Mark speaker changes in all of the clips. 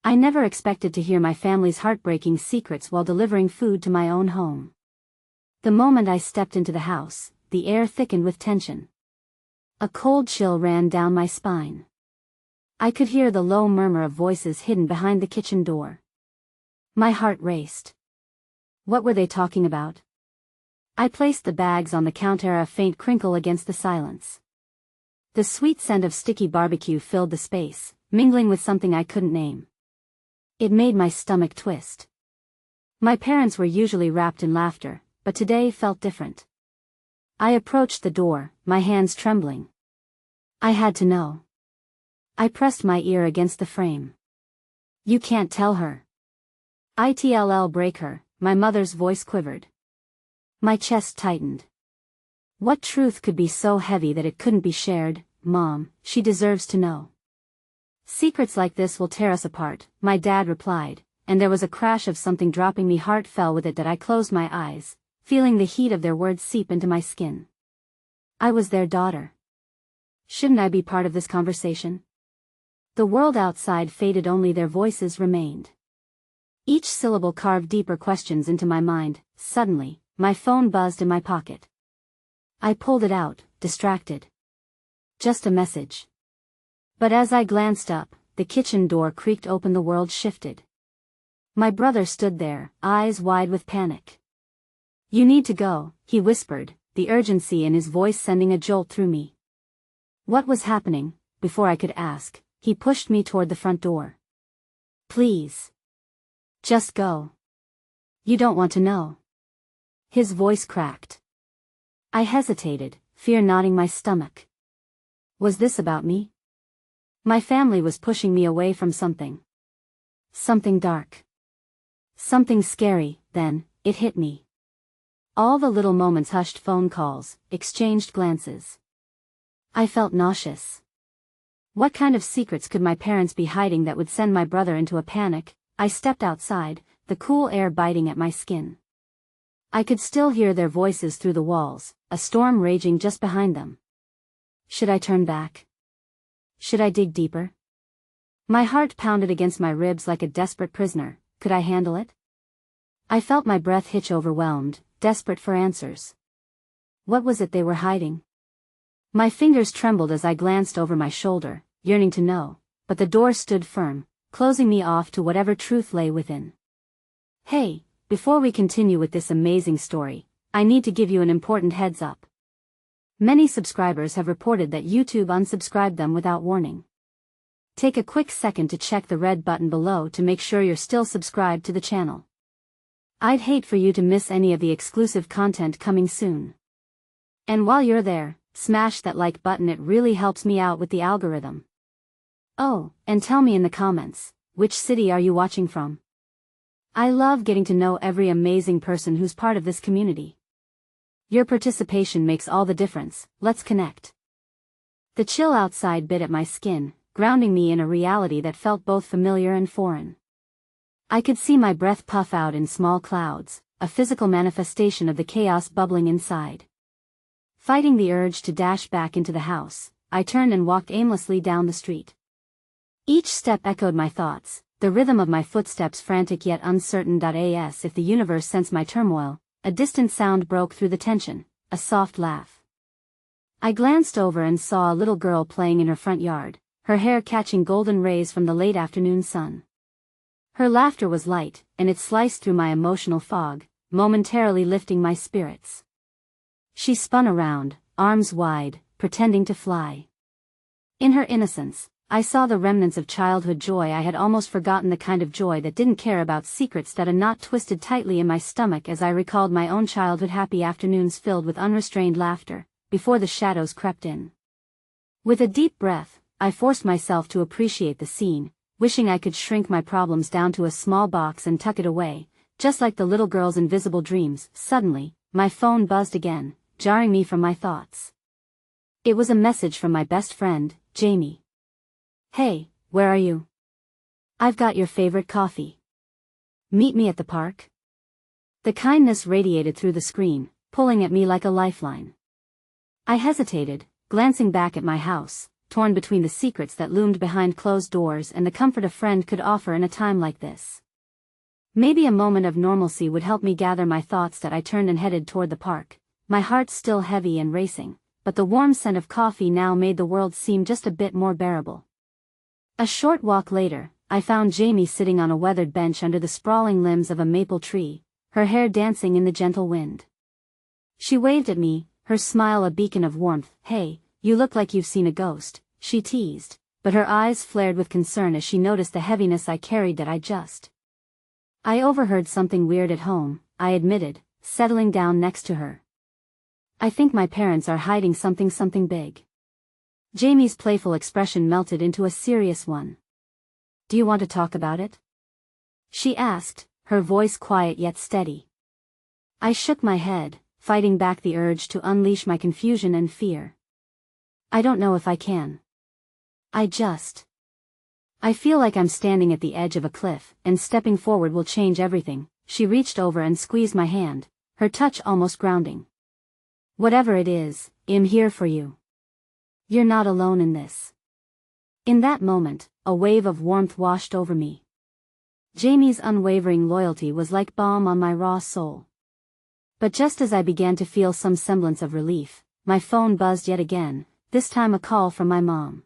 Speaker 1: I never expected to hear my family's heartbreaking secrets while delivering food to my own home. The moment I stepped into the house, the air thickened with tension. A cold chill ran down my spine. I could hear the low murmur of voices hidden behind the kitchen door. My heart raced. What were they talking about? I placed the bags on the counter, a faint crinkle against the silence. The sweet scent of sticky barbecue filled the space, mingling with something I couldn't name. It made my stomach twist. My parents were usually wrapped in laughter, but today felt different. I approached the door, my hands trembling. I had to know. I pressed my ear against the frame. You can't tell her. It'll break her, my mother's voice quivered. My chest tightened. What truth could be so heavy that it couldn't be shared? Mom, she deserves to know. Secrets like this will tear us apart, my dad replied, and there was a crash of something dropping. My heart fell with it that I closed my eyes, feeling the heat of their words seep into my skin. I was their daughter. Shouldn't I be part of this conversation? The world outside faded, only their voices remained. Each syllable carved deeper questions into my mind. Suddenly, my phone buzzed in my pocket. I pulled it out, distracted. Just a message. But as I glanced up, the kitchen door creaked open. The world shifted. My brother stood there, eyes wide with panic. You need to go, he whispered, the urgency in his voice sending a jolt through me. What was happening? Before I could ask, he pushed me toward the front door. Please. Just go. You don't want to know. His voice cracked. I hesitated, fear knotting my stomach. Was this about me? My family was pushing me away from something. Something dark. Something scary. Then, it hit me. All the little moments, hushed phone calls, exchanged glances. I felt nauseous. What kind of secrets could my parents be hiding that would send my brother into a panic? I stepped outside, the cool air biting at my skin. I could still hear their voices through the walls, a storm raging just behind them. Should I turn back? Should I dig deeper? My heart pounded against my ribs like a desperate prisoner. Could I handle it? I felt my breath hitch, overwhelmed, desperate for answers. What was it they were hiding? My fingers trembled as I glanced over my shoulder, yearning to know, but the door stood firm, closing me off to whatever truth lay within. Hey, before we continue with this amazing story, I need to give you an important heads up. Many subscribers have reported that YouTube unsubscribed them without warning. Take a quick second to check the red button below to make sure you're still subscribed to the channel. I'd hate for you to miss any of the exclusive content coming soon. And while you're there, smash that like button, it really helps me out with the algorithm. Oh, and tell me in the comments, which city are you watching from? I love getting to know every amazing person who's part of this community. Your participation makes all the difference. Let's connect. The chill outside bit at my skin, grounding me in a reality that felt both familiar and foreign. I could see my breath puff out in small clouds, a physical manifestation of the chaos bubbling inside. Fighting the urge to dash back into the house, I turned and walked aimlessly down the street. Each step echoed my thoughts, the rhythm of my footsteps frantic yet uncertain. As if the universe sensed my turmoil, a distant sound broke through the tension, a soft laugh. I glanced over and saw a little girl playing in her front yard, her hair catching golden rays from the late afternoon sun. Her laughter was light, and it sliced through my emotional fog, momentarily lifting my spirits. She spun around, arms wide, pretending to fly. In her innocence, I saw the remnants of childhood joy. I had almost forgotten the kind of joy that didn't care about secrets. That a knot twisted tightly in my stomach as I recalled my own childhood happy afternoons filled with unrestrained laughter, before the shadows crept in. With a deep breath, I forced myself to appreciate the scene, wishing I could shrink my problems down to a small box and tuck it away, just like the little girl's invisible dreams. Suddenly, my phone buzzed again, jarring me from my thoughts. It was a message from my best friend, Jamie. Hey, where are you? I've got your favorite coffee. Meet me at the park? The kindness radiated through the screen, pulling at me like a lifeline. I hesitated, glancing back at my house, torn between the secrets that loomed behind closed doors and the comfort a friend could offer in a time like this. Maybe a moment of normalcy would help me gather my thoughts that I turned and headed toward the park, my heart still heavy and racing, but the warm scent of coffee now made the world seem just a bit more bearable. A short walk later, I found Jamie sitting on a weathered bench under the sprawling limbs of a maple tree, her hair dancing in the gentle wind. She waved at me, her smile a beacon of warmth. "Hey, you look like you've seen a ghost," she teased, but her eyes flared with concern as she noticed the heaviness I carried that I overheard something weird at home, I admitted, settling down next to her. "I think my parents are hiding something big." Jamie's playful expression melted into a serious one. "Do you want to talk about it?" she asked, her voice quiet yet steady. I shook my head, fighting back the urge to unleash my confusion and fear. "I don't know if I can. I feel like I'm standing at the edge of a cliff, and stepping forward will change everything." She reached over and squeezed my hand, her touch almost grounding. "Whatever it is, I'm here for you. You're not alone in this." In that moment, a wave of warmth washed over me. Jamie's unwavering loyalty was like balm on my raw soul. But just as I began to feel some semblance of relief, my phone buzzed yet again, this time a call from my mom.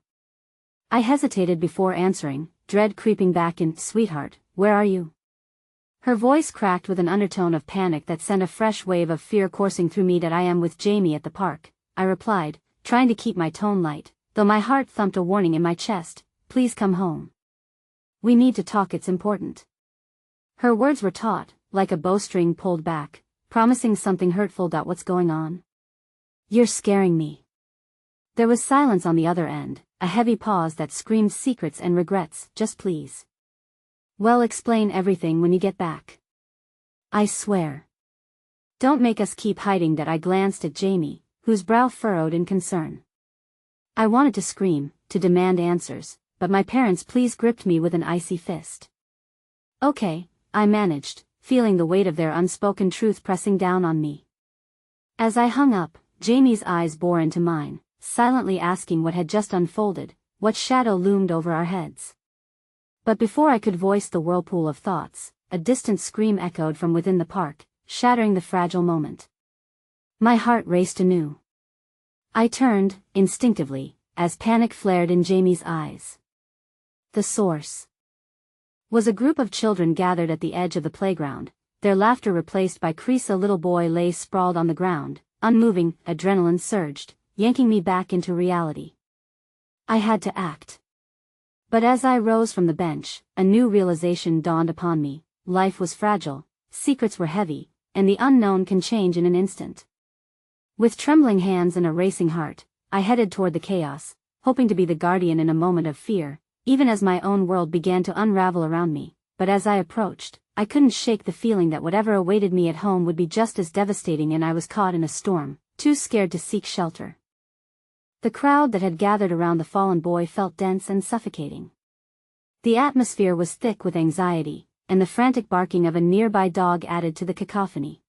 Speaker 1: I hesitated before answering, dread creeping back in. "Sweetheart, where are you?" Her voice cracked with an undertone of panic that sent a fresh wave of fear coursing through me. "That I am with Jamie at the park," I replied, trying to keep my tone light, though my heart thumped a warning in my chest. "Please come home. We need to talk, it's important." Her words were taut, like a bowstring pulled back, promising something hurtful. "What's going on? You're scaring me." There was silence on the other end, a heavy pause that screamed secrets and regrets. "Just please. Well, explain everything when you get back. I swear. Don't make us keep hiding that." I glanced at Jamie, whose brow furrowed in concern. I wanted to scream, to demand answers, but my parents' pleas gripped me with an icy fist. "Okay," I managed, feeling the weight of their unspoken truth pressing down on me. As I hung up, Jamie's eyes bore into mine, silently asking what had just unfolded, what shadow loomed over our heads. But before I could voice the whirlpool of thoughts, a distant scream echoed from within the park, shattering the fragile moment. My heart raced anew. I turned, instinctively, as panic flared in Jamie's eyes. The source was a group of children gathered at the edge of the playground, their laughter replaced by cries. A little boy lay sprawled on the ground, unmoving. Adrenaline surged, yanking me back into reality. I had to act. But as I rose from the bench, a new realization dawned upon me. Life was fragile, secrets were heavy, and the unknown can change in an instant. With trembling hands and a racing heart, I headed toward the chaos, hoping to be the guardian in a moment of fear, even as my own world began to unravel around me. But as I approached, I couldn't shake the feeling that whatever awaited me at home would be just as devastating, and I was caught in a storm, too scared to seek shelter. The crowd that had gathered around the fallen boy felt dense and suffocating. The atmosphere was thick with anxiety, and the frantic barking of a nearby dog added to the cacophony.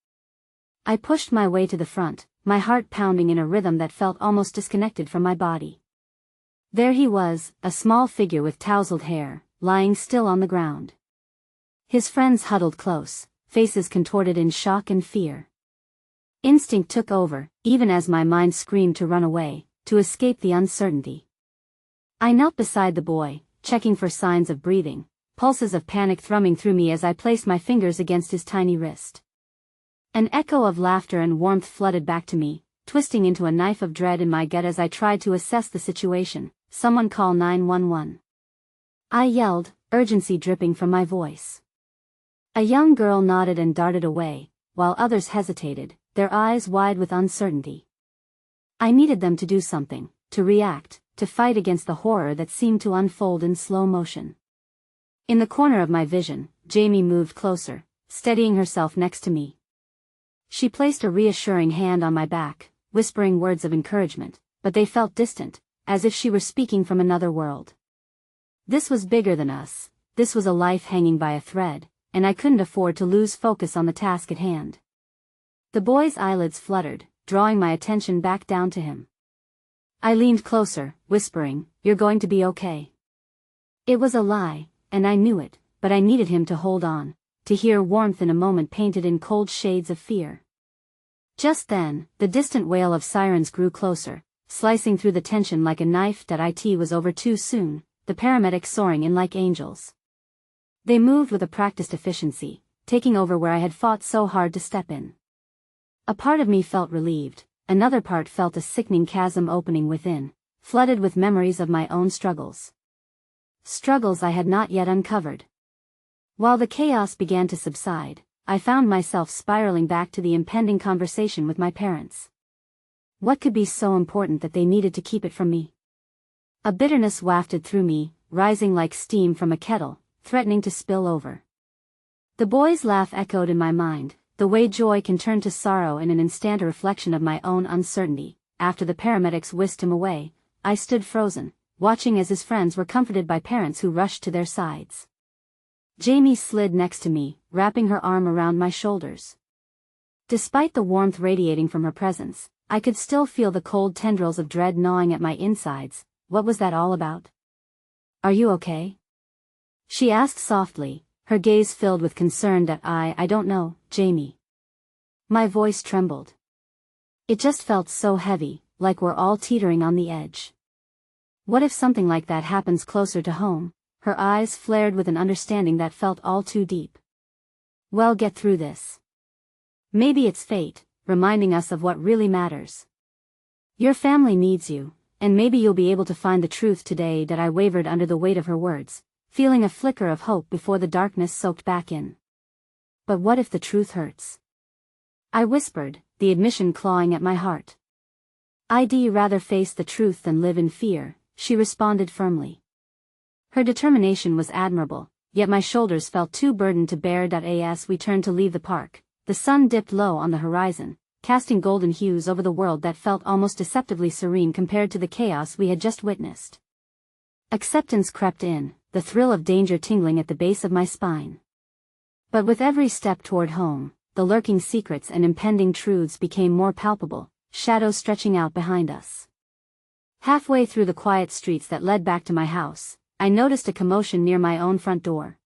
Speaker 1: I pushed my way to the front, my heart pounding in a rhythm that felt almost disconnected from my body. There he was, a small figure with tousled hair, lying still on the ground. His friends huddled close, faces contorted in shock and fear. Instinct took over, even as my mind screamed to run away, to escape the uncertainty. I knelt beside the boy, checking for signs of breathing, pulses of panic thrumming through me as I placed my fingers against his tiny wrist. An echo of laughter and warmth flooded back to me, twisting into a knife of dread in my gut as I tried to assess the situation. "Someone call 911. I yelled, urgency dripping from my voice. A young girl nodded and darted away, while others hesitated, their eyes wide with uncertainty. I needed them to do something, to react, to fight against the horror that seemed to unfold in slow motion. In the corner of my vision, Jamie moved closer, steadying herself next to me. She placed a reassuring hand on my back, whispering words of encouragement, but they felt distant, as if she were speaking from another world. This was bigger than us, this was a life hanging by a thread, and I couldn't afford to lose focus on the task at hand. The boy's eyelids fluttered, drawing my attention back down to him. I leaned closer, whispering, "You're going to be okay." It was a lie, and I knew it, but I needed him to hold on, to hear warmth in a moment painted in cold shades of fear. Just then, the distant wail of sirens grew closer, slicing through the tension like a knife. It was over too soon, the paramedics soaring in like angels. They moved with a practiced efficiency, taking over where I had fought so hard to step in. A part of me felt relieved, another part felt a sickening chasm opening within, flooded with memories of my own struggles. Struggles I had not yet uncovered. While the chaos began to subside, I found myself spiraling back to the impending conversation with my parents. What could be so important that they needed to keep it from me? A bitterness wafted through me, rising like steam from a kettle, threatening to spill over. The boy's laugh echoed in my mind, the way joy can turn to sorrow in an instant, a reflection of my own uncertainty. After the paramedics whisked him away, I stood frozen, watching as his friends were comforted by parents who rushed to their sides. Jamie slid next to me, wrapping her arm around my shoulders. Despite the warmth radiating from her presence, I could still feel the cold tendrils of dread gnawing at my insides. What was that all about? "Are you okay?" she asked softly, her gaze filled with concern. I don't know, Jamie. My voice trembled. It just felt so heavy, like we're all teetering on the edge. What if something like that happens closer to home? Her eyes flared with an understanding that felt all too deep. Well, get through this. Maybe it's fate, reminding us of what really matters. Your family needs you, and maybe you'll be able to find the truth today. I wavered under the weight of her words, feeling a flicker of hope before the darkness soaked back in. But what if the truth hurts? I whispered, the admission clawing at my heart. I'd rather face the truth than live in fear, she responded firmly. Her determination was admirable, yet my shoulders felt too burdened to bear. As we turned to leave the park, the sun dipped low on the horizon, casting golden hues over the world that felt almost deceptively serene compared to the chaos we had just witnessed. Acceptance crept in, the thrill of danger tingling at the base of my spine. But with every step toward home, the lurking secrets and impending truths became more palpable, shadows stretching out behind us. Halfway through the quiet streets that led back to my house, I noticed a commotion near my own front door.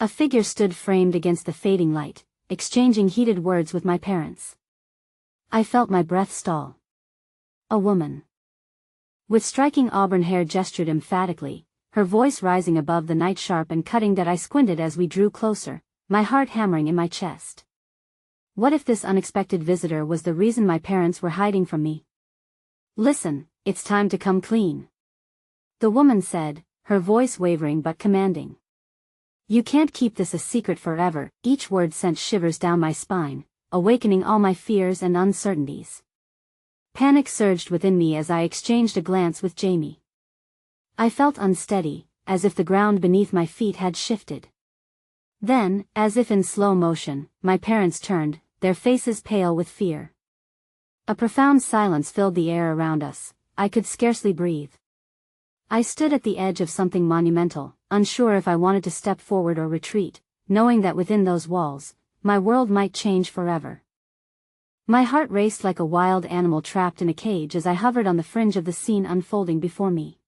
Speaker 1: A figure stood framed against the fading light, exchanging heated words with my parents. I felt my breath stall. A woman with striking auburn hair gestured emphatically, her voice rising above the night, sharp and cutting. I squinted as we drew closer, my heart hammering in my chest. What if this unexpected visitor was the reason my parents were hiding from me? "Listen, it's time to come clean," the woman said, her voice wavering but commanding. "You can't keep this a secret forever." Each word sent shivers down my spine, awakening all my fears and uncertainties. Panic surged within me as I exchanged a glance with Jamie. I felt unsteady, as if the ground beneath my feet had shifted. Then, as if in slow motion, my parents turned, their faces pale with fear. A profound silence filled the air around us. I could scarcely breathe. I stood at the edge of something monumental, unsure if I wanted to step forward or retreat, knowing that within those walls, my world might change forever. My heart raced like a wild animal trapped in a cage as I hovered on the fringe of the scene unfolding before me.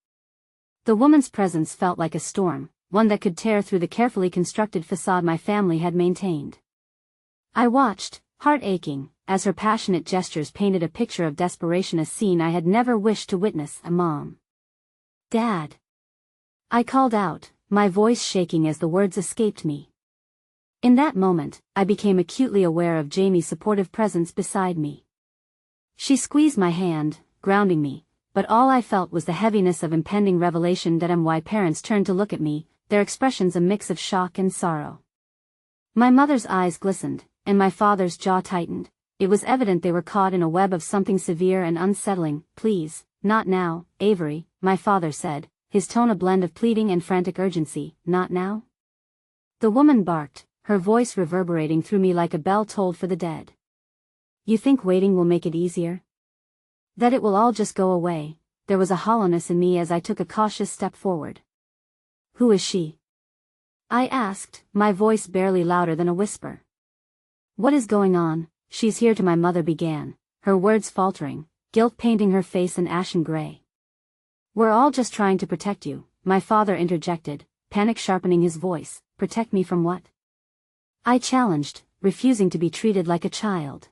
Speaker 1: The woman's presence felt like a storm, one that could tear through the carefully constructed facade my family had maintained. I watched, heart aching, as her passionate gestures painted a picture of desperation, a scene I had never wished to witness. "Mom. Dad." I called out, my voice shaking as the words escaped me. In that moment, I became acutely aware of Jamie's supportive presence beside me. She squeezed my hand, grounding me, but all I felt was the heaviness of impending revelation. My parents turned to look at me, their expressions a mix of shock and sorrow. My mother's eyes glistened, and my father's jaw tightened. It was evident they were caught in a web of something severe and unsettling. "Please, not now, Avery," my father said, his tone a blend of pleading and frantic urgency. "Not now?" The woman barked, her voice reverberating through me like a bell tolled for the dead. "You think waiting will make it easier? That it will all just go away?" There was a hollowness in me as I took a cautious step forward. "Who is she?" I asked, my voice barely louder than a whisper. "What is going on?" "She's here to," my mother began, her words faltering, guilt painting her face an ashen gray. We're all just trying to protect you, my father interjected, panic sharpening his voice. Protect me from what? I challenged, refusing to be treated like a child.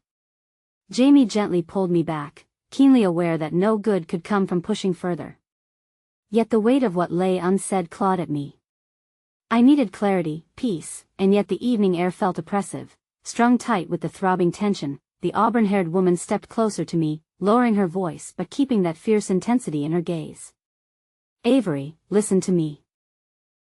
Speaker 1: Jamie gently pulled me back, keenly aware that no good could come from pushing further. Yet the weight of what lay unsaid clawed at me. I needed clarity, peace, and yet the evening air felt oppressive. Strung tight with the throbbing tension, the auburn-haired woman stepped closer to me, lowering her voice but keeping that fierce intensity in her gaze. Avery, listen to me.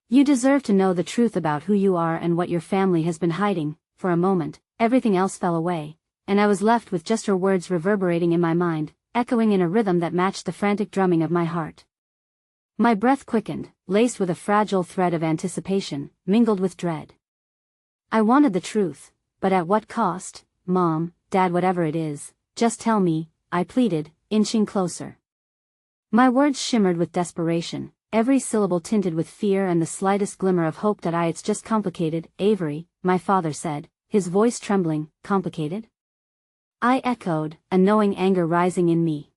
Speaker 1: You deserve to know the truth about who you are and what your family has been hiding. For a moment, everything else fell away, and I was left with just her words reverberating in my mind, echoing in a rhythm that matched the frantic drumming of my heart. My breath quickened, laced with a fragile thread of anticipation, mingled with dread. I wanted the truth, but at what cost? Mom, Dad, whatever it is, just tell me, I pleaded, inching closer. My words shimmered with desperation, every syllable tinted with fear and the slightest glimmer of hope that it's just complicated. Avery, my father said, his voice trembling. Complicated? I echoed, a knowing anger rising in me.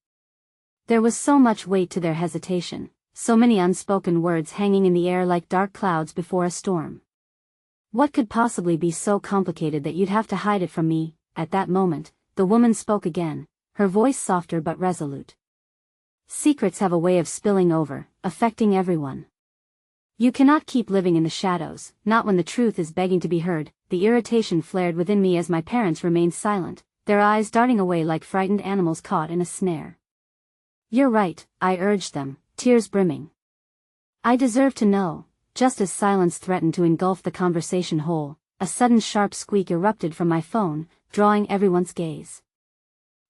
Speaker 1: There was so much weight to their hesitation, so many unspoken words hanging in the air like dark clouds before a storm. What could possibly be so complicated that you'd have to hide it from me? At that moment, the woman spoke again, her voice softer but resolute. Secrets have a way of spilling over, affecting everyone. You cannot keep living in the shadows, not when the truth is begging to be heard. The irritation flared within me as my parents remained silent, their eyes darting away like frightened animals caught in a snare. You're right, I urged them, tears brimming. I deserve to know. Just as silence threatened to engulf the conversation whole, a sudden sharp squeak erupted from my phone, drawing everyone's gaze.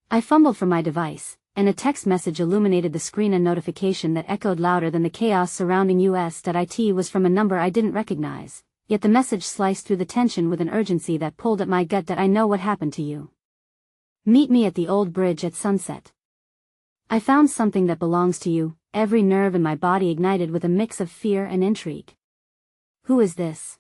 Speaker 1: I fumbled for my device, and a text message illuminated the screen, a notification that echoed louder than the chaos surrounding us. It was from a number I didn't recognize, yet the message sliced through the tension with an urgency that pulled at my gut. That I know what happened to you. Meet me at the old bridge at sunset. I found something that belongs to you. Every nerve in my body ignited with a mix of fear and intrigue. Who is this?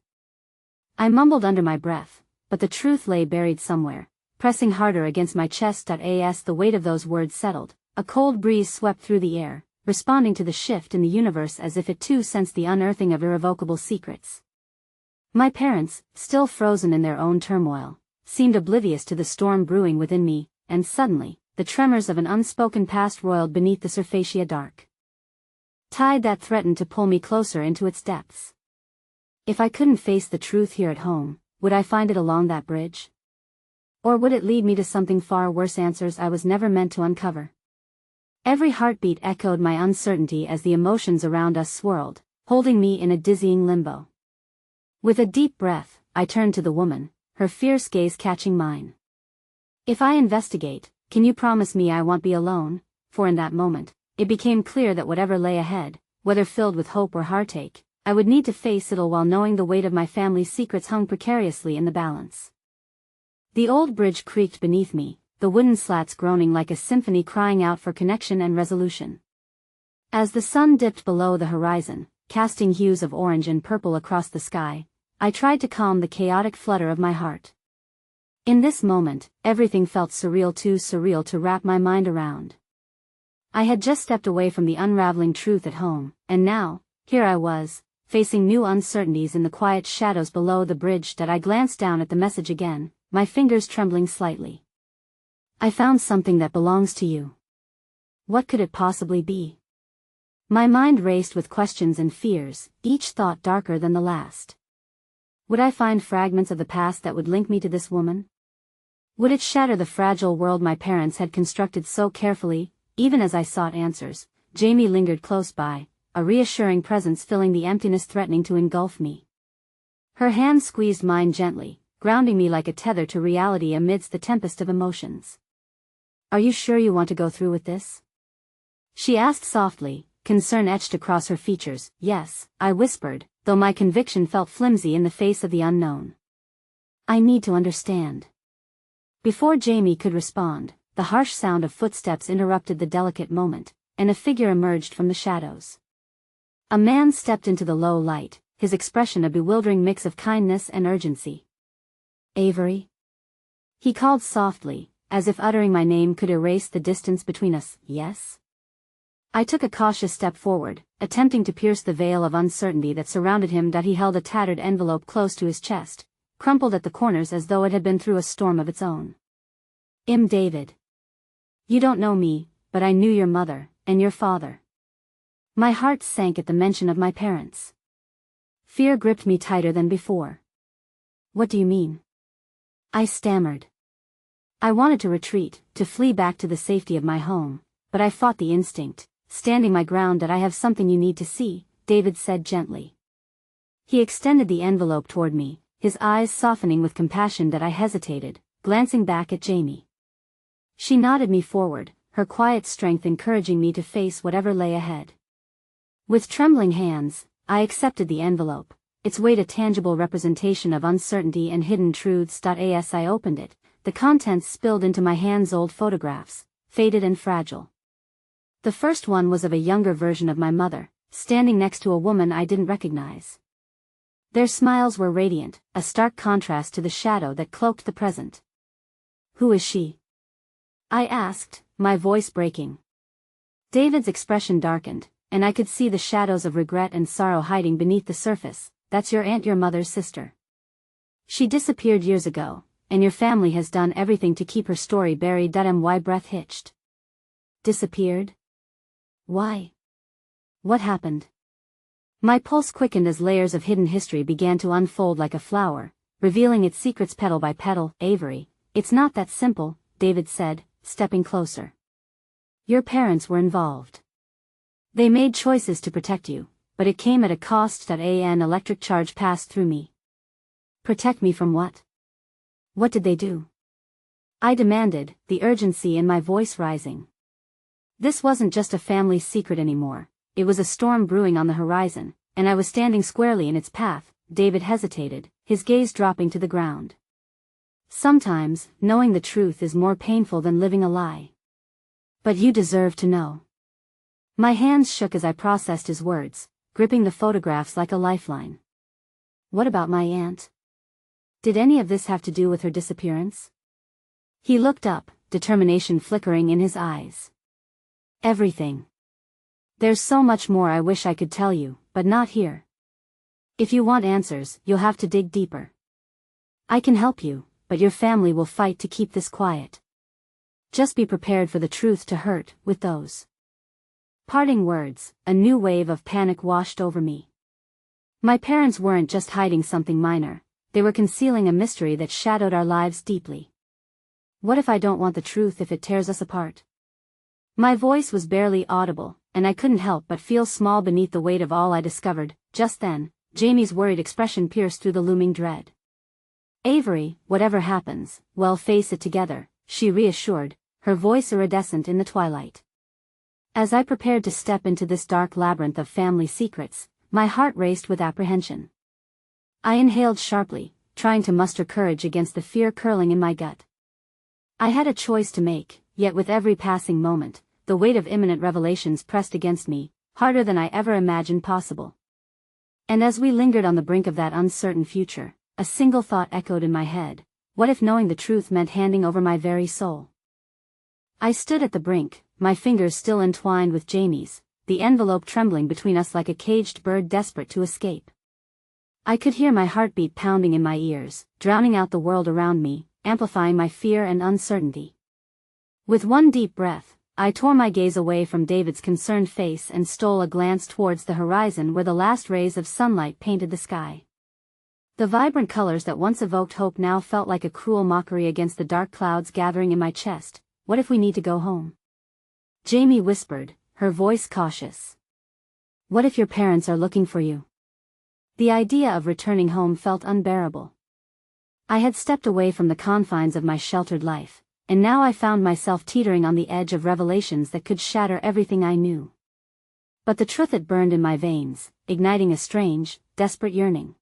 Speaker 1: I mumbled under my breath, but the truth lay buried somewhere, pressing harder against my chest. As the weight of those words settled, a cold breeze swept through the air, responding to the shift in the universe as if it too sensed the unearthing of irrevocable secrets. My parents, still frozen in their own turmoil, seemed oblivious to the storm brewing within me, and suddenly, the tremors of an unspoken past roiled beneath the surface dark tide that threatened to pull me closer into its depths. If I couldn't face the truth here at home, would I find it along that bridge? Or would it lead me to something far worse? Answers I was never meant to uncover. Every heartbeat echoed my uncertainty as the emotions around us swirled, holding me in a dizzying limbo. With a deep breath, I turned to the woman, her fierce gaze catching mine. If I investigate, can you promise me I won't be alone? For in that moment, it became clear that whatever lay ahead, whether filled with hope or heartache, I would need to face it all while knowing the weight of my family's secrets hung precariously in the balance. The old bridge creaked beneath me, the wooden slats groaning like a symphony crying out for connection and resolution. As the sun dipped below the horizon, casting hues of orange and purple across the sky, I tried to calm the chaotic flutter of my heart. In this moment, everything felt surreal, too surreal to wrap my mind around. I had just stepped away from the unraveling truth at home, and now, here I was, facing new uncertainties in the quiet shadows below the bridge. I glanced down at the message again, my fingers trembling slightly. I found something that belongs to you. What could it possibly be? My mind raced with questions and fears, each thought darker than the last. Would I find fragments of the past that would link me to this woman? Would it shatter the fragile world my parents had constructed so carefully? Even as I sought answers, Jamie lingered close by, a reassuring presence filling the emptiness threatening to engulf me. Her hand squeezed mine gently, grounding me like a tether to reality amidst the tempest of emotions. Are you sure you want to go through with this? She asked softly, concern etched across her features. Yes, I whispered, though my conviction felt flimsy in the face of the unknown. I need to understand. Before Jamie could respond, the harsh sound of footsteps interrupted the delicate moment, and a figure emerged from the shadows. A man stepped into the low light, his expression a bewildering mix of kindness and urgency. Avery? He called softly, as if uttering my name could erase the distance between us. Yes? I took a cautious step forward, attempting to pierce the veil of uncertainty that surrounded him. He held a tattered envelope close to his chest, crumpled at the corners as though it had been through a storm of its own. David. You don't know me, but I knew your mother, and your father. My heart sank at the mention of my parents. Fear gripped me tighter than before. What do you mean? I stammered. I wanted to retreat, to flee back to the safety of my home, but I fought the instinct, standing my ground. I have something you need to see, David said gently. He extended the envelope toward me, his eyes softening with compassion. I hesitated, glancing back at Jamie. She nodded me forward, her quiet strength encouraging me to face whatever lay ahead. With trembling hands, I accepted the envelope, its weight a tangible representation of uncertainty and hidden truths. As I opened it, the contents spilled into my hands. Old photographs, faded and fragile. The first one was of a younger version of my mother, standing next to a woman I didn't recognize. Their smiles were radiant, a stark contrast to the shadow that cloaked the present. Who is she? I asked, my voice breaking. David's expression darkened, and I could see the shadows of regret and sorrow hiding beneath the surface. That's your aunt, your mother's sister. She disappeared years ago, and your family has done everything to keep her story buried. My breath hitched. Disappeared? Why? What happened? My pulse quickened as layers of hidden history began to unfold like a flower, revealing its secrets petal by petal. Avery, it's not that simple, David said, stepping closer. Your parents were involved. They made choices to protect you, but it came at a cost. An electric charge passed through me. Protect me from what? What did they do? I demanded, the urgency in my voice rising. This wasn't just a family secret anymore, it was a storm brewing on the horizon, and I was standing squarely in its path. David hesitated, his gaze dropping to the ground. Sometimes, knowing the truth is more painful than living a lie. But you deserve to know. My hands shook as I processed his words, gripping the photographs like a lifeline. What about my aunt? Did any of this have to do with her disappearance? He looked up, determination flickering in his eyes. Everything. There's so much more I wish I could tell you, but not here. If you want answers, you'll have to dig deeper. I can help you, but your family will fight to keep this quiet. Just be prepared for the truth to hurt. With those parting words, a new wave of panic washed over me. My parents weren't just hiding something minor, they were concealing a mystery that shadowed our lives deeply. What if I don't want the truth, if it tears us apart? My voice was barely audible, and I couldn't help but feel small beneath the weight of all I discovered. Just then, Jamie's worried expression pierced through the looming dread. Avery, whatever happens, we'll face it together, she reassured, her voice iridescent in the twilight. As I prepared to step into this dark labyrinth of family secrets, my heart raced with apprehension. I inhaled sharply, trying to muster courage against the fear curling in my gut. I had a choice to make, yet with every passing moment, the weight of imminent revelations pressed against me, harder than I ever imagined possible. And as we lingered on the brink of that uncertain future, a single thought echoed in my head: what if knowing the truth meant handing over my very soul? I stood at the brink, my fingers still entwined with Jamie's, the envelope trembling between us like a caged bird desperate to escape. I could hear my heartbeat pounding in my ears, drowning out the world around me, amplifying my fear and uncertainty. With one deep breath, I tore my gaze away from David's concerned face and stole a glance towards the horizon where the last rays of sunlight painted the sky. The vibrant colors that once evoked hope now felt like a cruel mockery against the dark clouds gathering in my chest. What if we need to go home? Jamie whispered, her voice cautious. What if your parents are looking for you? The idea of returning home felt unbearable. I had stepped away from the confines of my sheltered life, and now I found myself teetering on the edge of revelations that could shatter everything I knew. But the truth, it burned in my veins, igniting a strange, desperate yearning.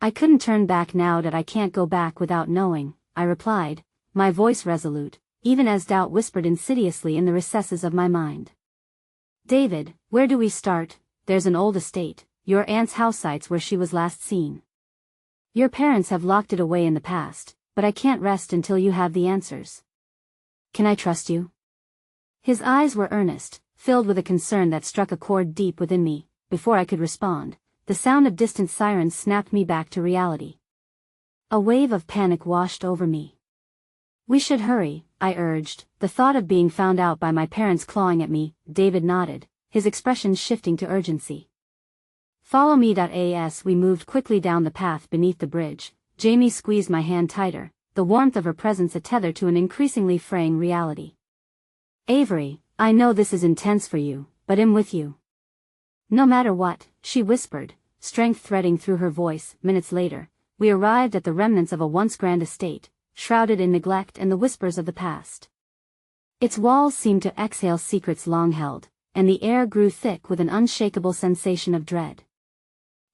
Speaker 1: I couldn't turn back now. That I can't go back without knowing, I replied, my voice resolute, even as doubt whispered insidiously in the recesses of my mind. David, where do we start? There's an old estate, your aunt's house sites where she was last seen. Your parents have locked it away in the past, but I can't rest until you have the answers. Can I trust you? His eyes were earnest, filled with a concern that struck a chord deep within me. Before I could respond, the sound of distant sirens snapped me back to reality. A wave of panic washed over me. "We should hurry," I urged, the thought of being found out by my parents clawing at me. David nodded, his expression shifting to urgency. "Follow me." As we moved quickly down the path beneath the bridge, Jamie squeezed my hand tighter, the warmth of her presence a tether to an increasingly fraying reality. "Avery, I know this is intense for you, but I'm with you. No matter what," she whispered, strength threading through her voice. Minutes later, we arrived at the remnants of a once grand estate, shrouded in neglect and the whispers of the past. Its walls seemed to exhale secrets long held, and the air grew thick with an unshakable sensation of dread.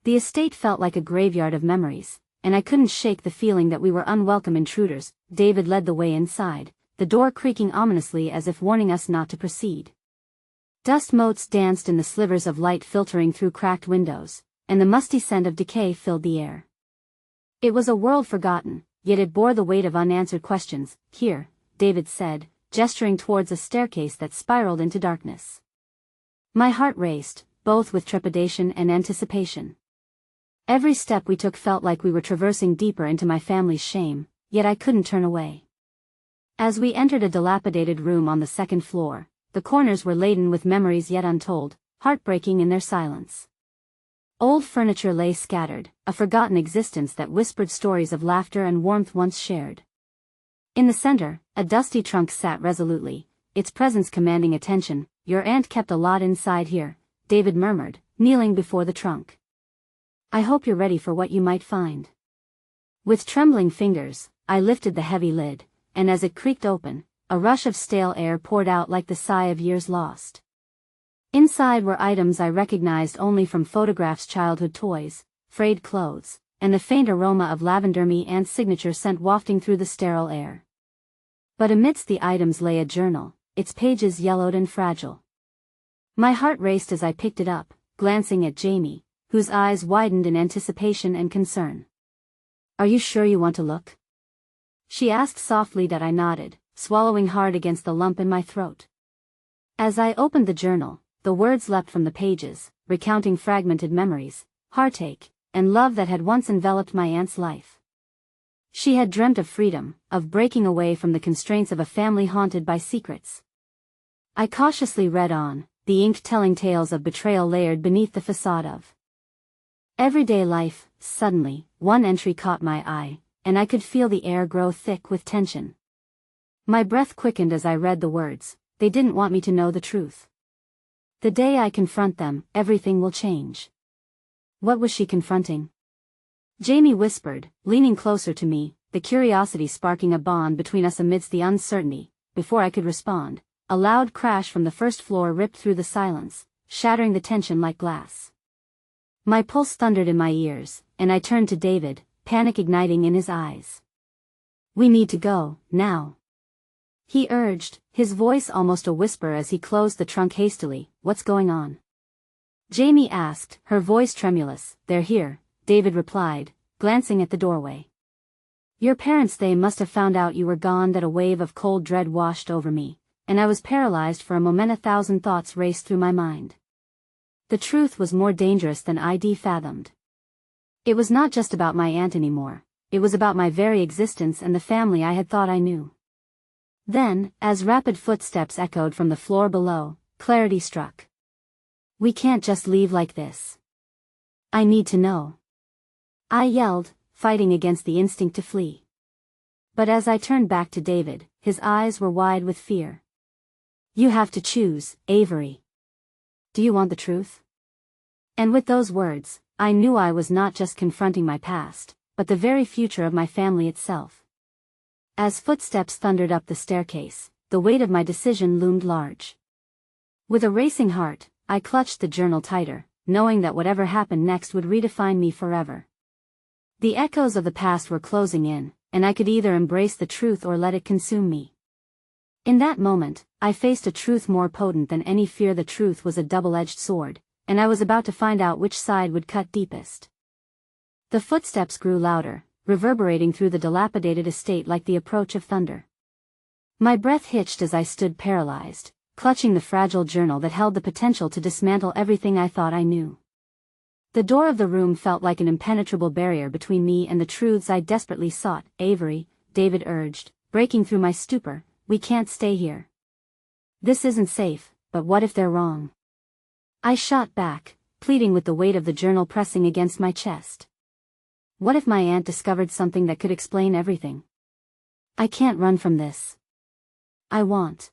Speaker 1: The estate felt like a graveyard of memories, and I couldn't shake the feeling that we were unwelcome intruders. David led the way inside, the door creaking ominously as if warning us not to proceed. Dust motes danced in the slivers of light filtering through cracked windows, and the musty scent of decay filled the air. It was a world forgotten, yet it bore the weight of unanswered questions. "Here," David said, gesturing towards a staircase that spiraled into darkness. My heart raced, both with trepidation and anticipation. Every step we took felt like we were traversing deeper into my family's shame, yet I couldn't turn away. As we entered a dilapidated room on the second floor, the corners were laden with memories yet untold, heartbreaking in their silence. Old furniture lay scattered, a forgotten existence that whispered stories of laughter and warmth once shared. In the center, a dusty trunk sat resolutely, its presence commanding attention. "Your aunt kept a lot inside here," David murmured, kneeling before the trunk. "I hope you're ready for what you might find." With trembling fingers, I lifted the heavy lid, and as it creaked open, a rush of stale air poured out like the sigh of years lost. Inside were items I recognized only from photographs: childhood toys, frayed clothes, and the faint aroma of lavender, my aunt's signature scent wafting through the sterile air. But amidst the items lay a journal, its pages yellowed and fragile. My heart raced as I picked it up, glancing at Jamie, whose eyes widened in anticipation and concern. "Are you sure you want to look?" she asked softly. I nodded, swallowing hard against the lump in my throat. As I opened the journal, the words leapt from the pages, recounting fragmented memories, heartache, and love that had once enveloped my aunt's life. She had dreamt of freedom, of breaking away from the constraints of a family haunted by secrets. I cautiously read on, the ink telling tales of betrayal layered beneath the facade of everyday life. Suddenly, one entry caught my eye, and I could feel the air grow thick with tension. My breath quickened as I read the words. They didn't want me to know the truth. "The day I confront them, everything will change." What was she confronting? Jamie whispered, leaning closer to me, the curiosity sparking a bond between us amidst the uncertainty. Before I could respond, a loud crash from the first floor ripped through the silence, shattering the tension like glass. My pulse thundered in my ears, and I turned to David, panic igniting in his eyes. "We need to go, now," he urged, his voice almost a whisper as he closed the trunk hastily. "What's going on?" Jamie asked, her voice tremulous. "They're here," David replied, glancing at the doorway. "Your parents, they must have found out you were gone." That a wave of cold dread washed over me, and I was paralyzed for a moment. 1,000 thoughts raced through my mind. The truth was more dangerous than I'd fathomed. It was not just about my aunt anymore, it was about my very existence and the family I had thought I knew. Then, as rapid footsteps echoed from the floor below, clarity struck. "We can't just leave like this. I need to know," I yelled, fighting against the instinct to flee. But as I turned back to David, his eyes were wide with fear. "You have to choose, Avery. Do you want the truth?" And with those words, I knew I was not just confronting my past, but the very future of my family itself. As footsteps thundered up the staircase, the weight of my decision loomed large. With a racing heart, I clutched the journal tighter, knowing that whatever happened next would redefine me forever. The echoes of the past were closing in, and I could either embrace the truth or let it consume me. In that moment, I faced a truth more potent than any fear. The truth was a double-edged sword, and I was about to find out which side would cut deepest. The footsteps grew louder, reverberating through the dilapidated estate like the approach of thunder. My breath hitched as I stood paralyzed, clutching the fragile journal that held the potential to dismantle everything I thought I knew. The door of the room felt like an impenetrable barrier between me and the truths I desperately sought. "Avery," David urged, breaking through my stupor, "we can't stay here. This isn't safe, but what if they're wrong?" I shot back, pleading with the weight of the journal pressing against my chest. What if my aunt discovered something that could explain everything? I can't run from this. I want.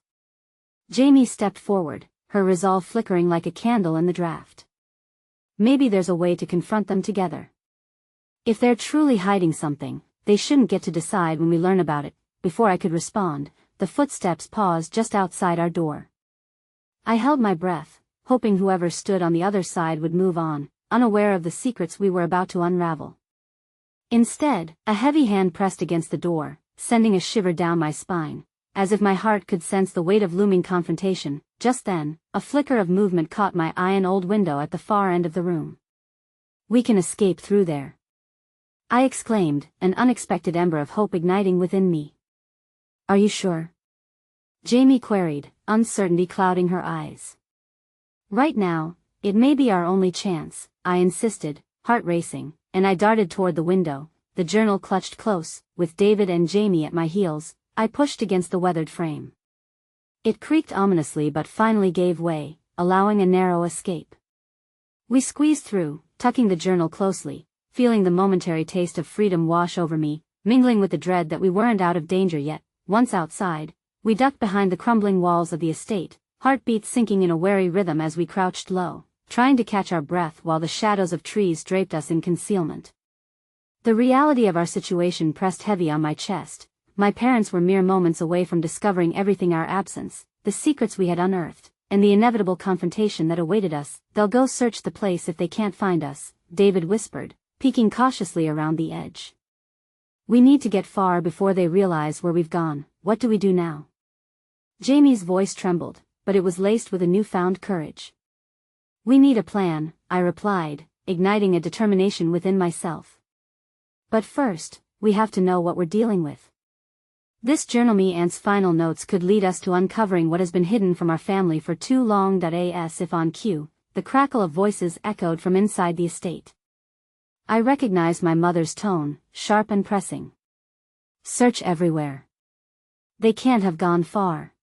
Speaker 1: Jamie stepped forward, her resolve flickering like a candle in the draft. Maybe there's a way to confront them together. If they're truly hiding something, they shouldn't get to decide when we learn about it. Before I could respond, the footsteps paused just outside our door. I held my breath, hoping whoever stood on the other side would move on, unaware of the secrets we were about to unravel. Instead, a heavy hand pressed against the door, sending a shiver down my spine, as if my heart could sense the weight of looming confrontation. Just then, a flicker of movement caught my eye, an old window at the far end of the room. "We can escape through there," I exclaimed, an unexpected ember of hope igniting within me. "Are you sure?" Jamie queried, uncertainty clouding her eyes. "Right now, it may be our only chance," I insisted, heart racing, and I darted toward the window, the journal clutched close. With David and Jamie at my heels, I pushed against the weathered frame. It creaked ominously but finally gave way, allowing a narrow escape. We squeezed through, tucking the journal closely, feeling the momentary taste of freedom wash over me, mingling with the dread that we weren't out of danger yet. Once outside, we ducked behind the crumbling walls of the estate, heartbeats sinking in a wary rhythm as we crouched low, trying to catch our breath while the shadows of trees draped us in concealment. The reality of our situation pressed heavy on my chest. My parents were mere moments away from discovering everything: our absence, the secrets we had unearthed, and the inevitable confrontation that awaited us. "They'll go search the place if they can't find us," David whispered, peeking cautiously around the edge. "We need to get far before they realize where we've gone. What do we do now?" Jamie's voice trembled, but it was laced with a newfound courage. "We need a plan," I replied, igniting a determination within myself. "But first, we have to know what we're dealing with." This journal, me aunt's final notes, could lead us to uncovering what has been hidden from our family for too long. As if on cue, the crackle of voices echoed from inside the estate. I recognized my mother's tone, sharp and pressing. "Search everywhere. They can't have gone far.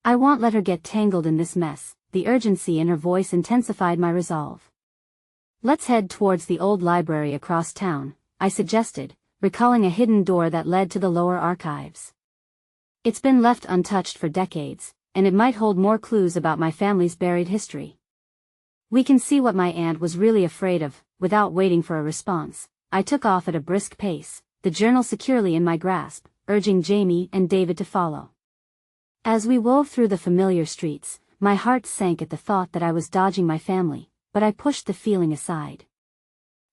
Speaker 1: I won't let her get tangled in this mess." The urgency in her voice intensified my resolve. "Let's head towards the old library across town," I suggested, recalling a hidden door that led to the lower archives. "It's been left untouched for decades, and it might hold more clues about my family's buried history. We can see what my aunt was really afraid of." Without waiting for a response, I took off at a brisk pace, the journal securely in my grasp, urging Jamie and David to follow. As we wove through the familiar streets, my heart sank at the thought that I was dodging my family, but I pushed the feeling aside.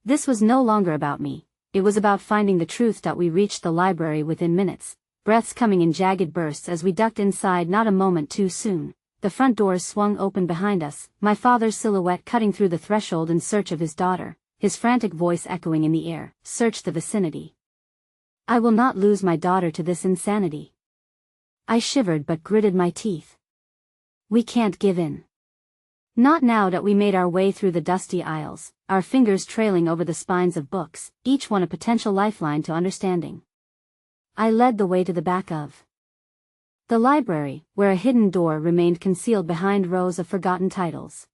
Speaker 1: This was no longer about me. It was about finding the truth. We reached the library within minutes, breaths coming in jagged bursts as we ducked inside. Not a moment too soon, the front doors swung open behind us, my father's silhouette cutting through the threshold in search of his daughter, his frantic voice echoing in the air. "Search the vicinity. I will not lose my daughter to this insanity." I shivered but gritted my teeth. "We can't give in. Not now." We made our way through the dusty aisles, our fingers trailing over the spines of books, each one a potential lifeline to understanding. I led the way to the back of the library, where a hidden door remained concealed behind rows of forgotten titles.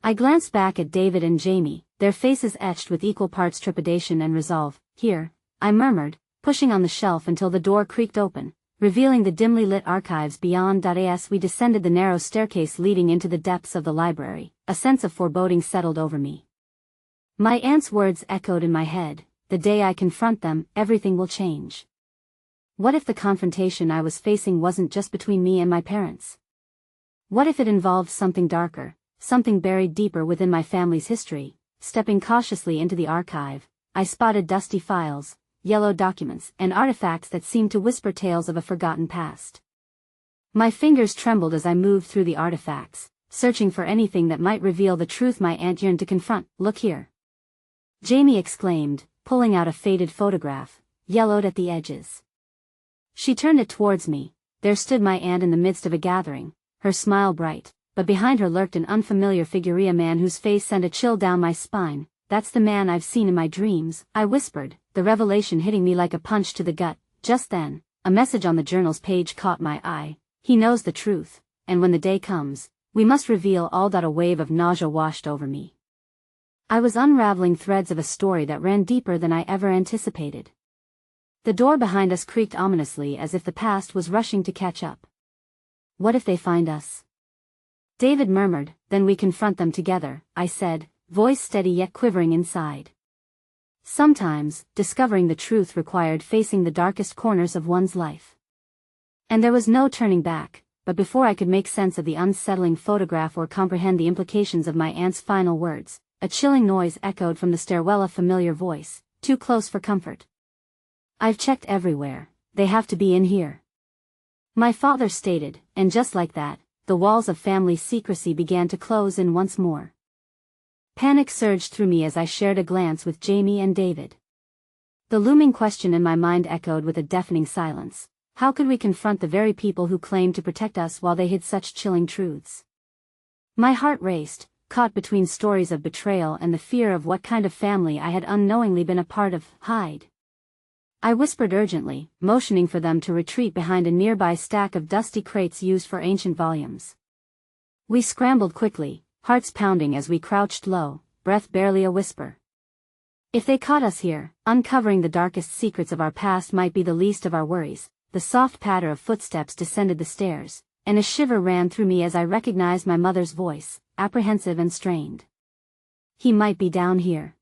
Speaker 1: I glanced back at David and Jamie, their faces etched with equal parts trepidation and resolve. "Here," I murmured, pushing on the shelf until the door creaked open, revealing the dimly lit archives beyond. As we descended the narrow staircase leading into the depths of the library, a sense of foreboding settled over me. My aunt's words echoed in my head: "The day I confront them, everything will change." What if the confrontation I was facing wasn't just between me and my parents? What if it involved something darker, something buried deeper within my family's history? Stepping cautiously into the archive, I spotted dusty files, yellow documents, and artifacts that seemed to whisper tales of a forgotten past. My fingers trembled as I moved through the artifacts, searching for anything that might reveal the truth my aunt yearned to confront. "Look here!" Jamie exclaimed, pulling out a faded photograph, yellowed at the edges. She turned it towards me. There stood my aunt in the midst of a gathering, her smile bright, but behind her lurked an unfamiliar figure, a man whose face sent a chill down my spine. "That's the man I've seen in my dreams," I whispered, the revelation hitting me like a punch to the gut. Just then, a message on the journal's page caught my eye. "He knows the truth, and when the day comes, we must reveal all." A wave of nausea washed over me. I was unraveling threads of a story that ran deeper than I ever anticipated. The door behind us creaked ominously as if the past was rushing to catch up. "What if they find us?" David murmured. "Then we confront them together," I said, voice steady yet quivering inside. Sometimes, discovering the truth required facing the darkest corners of one's life. And there was no turning back, but before I could make sense of the unsettling photograph or comprehend the implications of my aunt's final words, a chilling noise echoed from the stairwell, a familiar voice, too close for comfort. "I've checked everywhere, they have to be in here," my father stated, and just like that, the walls of family secrecy began to close in once more. Panic surged through me as I shared a glance with Jamie and David. The looming question in my mind echoed with a deafening silence: how could we confront the very people who claimed to protect us while they hid such chilling truths? My heart raced, caught between stories of betrayal and the fear of what kind of family I had unknowingly been a part of. "Hide," I whispered urgently, motioning for them to retreat behind a nearby stack of dusty crates used for ancient volumes. We scrambled quickly, hearts pounding as we crouched low, breath barely a whisper. If they caught us here, uncovering the darkest secrets of our past might be the least of our worries. The soft patter of footsteps descended the stairs, and a shiver ran through me as I recognized my mother's voice, apprehensive and strained. "He might be down here."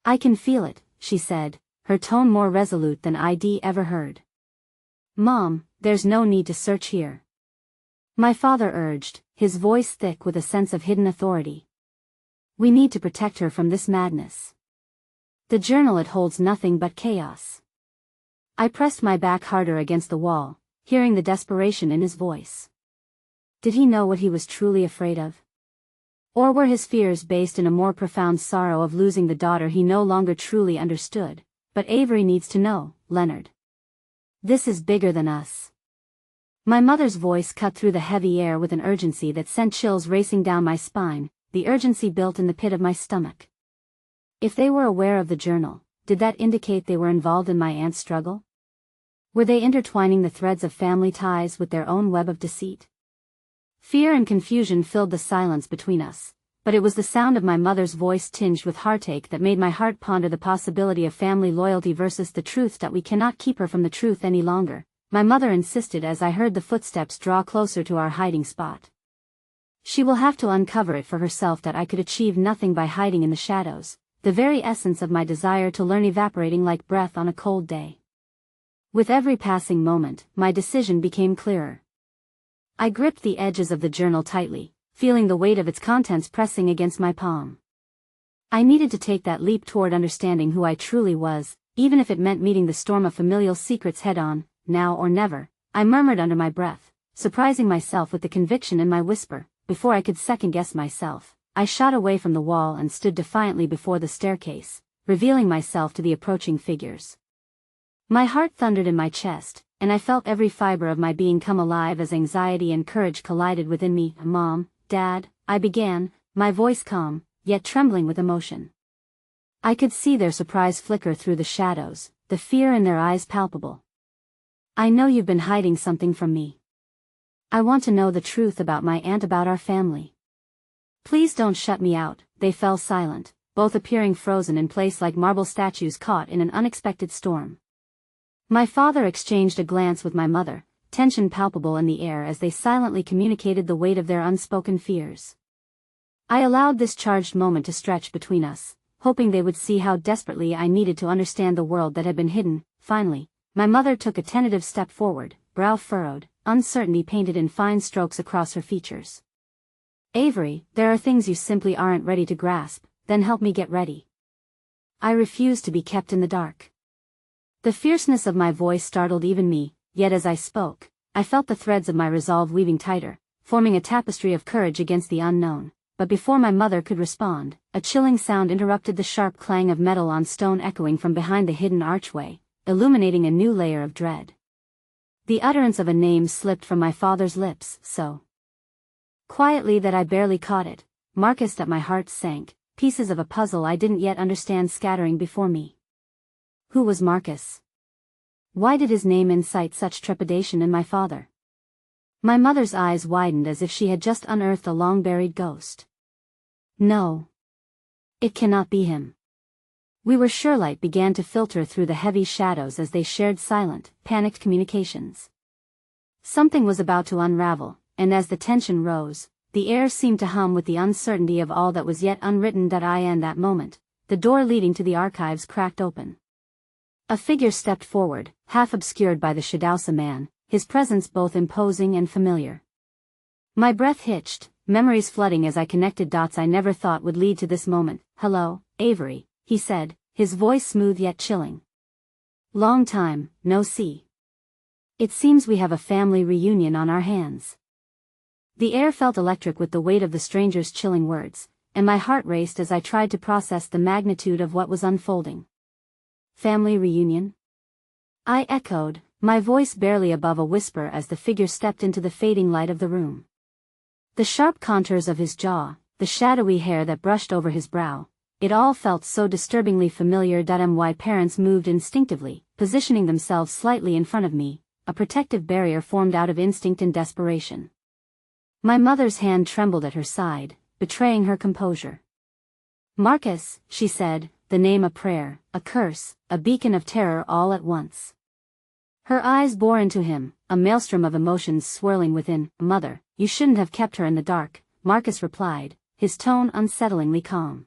Speaker 1: "I can feel it," she said, her tone more resolute than I'd ever heard. "Mom, there's no need to search here," my father urged, his voice thick with a sense of hidden authority. "We need to protect her from this madness. The journal, it holds nothing but chaos." I pressed my back harder against the wall, hearing the desperation in his voice. Did he know what he was truly afraid of? Or were his fears based in a more profound sorrow of losing the daughter he no longer truly understood? "But Avery needs to know, Leonard. This is bigger than us." My mother's voice cut through the heavy air with an urgency that sent chills racing down my spine, the urgency built in the pit of my stomach. If they were aware of the journal, did that indicate they were involved in my aunt's struggle? Were they intertwining the threads of family ties with their own web of deceit? Fear and confusion filled the silence between us, but it was the sound of my mother's voice tinged with heartache that made my heart ponder the possibility of family loyalty versus the truth that we cannot keep her from the truth any longer, my mother insisted as I heard the footsteps draw closer to our hiding spot. "She will have to uncover it for herself." That I could achieve nothing by hiding in the shadows, the very essence of my desire to learn evaporating like breath on a cold day. With every passing moment, my decision became clearer. I gripped the edges of the journal tightly, feeling the weight of its contents pressing against my palm. I needed to take that leap toward understanding who I truly was, even if it meant meeting the storm of familial secrets head-on. "Now or never," I murmured under my breath, surprising myself with the conviction in my whisper. Before I could second-guess myself, I shot away from the wall and stood defiantly before the staircase, revealing myself to the approaching figures. My heart thundered in my chest, and I felt every fiber of my being come alive as anxiety and courage collided within me. "Mom, Dad," I began, my voice calm, yet trembling with emotion. I could see their surprise flicker through the shadows, the fear in their eyes palpable. "I know you've been hiding something from me. I want to know the truth about my aunt, about our family. Please don't shut me out." They fell silent, both appearing frozen in place like marble statues caught in an unexpected storm. My father exchanged a glance with my mother, tension palpable in the air as they silently communicated the weight of their unspoken fears. I allowed this charged moment to stretch between us, hoping they would see how desperately I needed to understand the world that had been hidden. Finally, my mother took a tentative step forward, brow furrowed, uncertainty painted in fine strokes across her features. "Avery, there are things you simply aren't ready to grasp, then help me get ready." I refused to be kept in the dark. The fierceness of my voice startled even me, yet as I spoke, I felt the threads of my resolve weaving tighter, forming a tapestry of courage against the unknown. But before my mother could respond, a chilling sound interrupted the sharp clang of metal on stone echoing from behind the hidden archway, illuminating a new layer of dread. The utterance of a name slipped from my father's lips. "So, Quietly that I barely caught it, Marcus, that my heart sank, pieces of a puzzle I didn't yet understand scattering before me. Who was Marcus? Why did his name incite such trepidation in my father? My mother's eyes widened as if she had just unearthed a long-buried ghost. No. It cannot be him. We were sure light began to filter through the heavy shadows as they shared silent, panicked communications. Something was about to unravel, and as the tension rose, the air seemed to hum with the uncertainty of all that was yet unwritten. In that moment, the door leading to the archives cracked open. A figure stepped forward, half obscured by the shadows, a man, his presence both imposing and familiar. My breath hitched, memories flooding as I connected dots I never thought would lead to this moment. "Hello, Avery," he said, his voice smooth yet chilling. "Long time, no see. It seems we have a family reunion on our hands." The air felt electric with the weight of the stranger's chilling words, and my heart raced as I tried to process the magnitude of what was unfolding. "Family reunion?" I echoed, my voice barely above a whisper as the figure stepped into the fading light of the room. The sharp contours of his jaw, the shadowy hair that brushed over his brow, it all felt so disturbingly familiar. My parents moved instinctively, positioning themselves slightly in front of me, a protective barrier formed out of instinct and desperation. My mother's hand trembled at her side, betraying her composure. "Marcus," she said, the name a prayer, a curse, a beacon of terror all at once. Her eyes bore into him, a maelstrom of emotions swirling within. "Mother, you shouldn't have kept her in the dark," Marcus replied, his tone unsettlingly calm.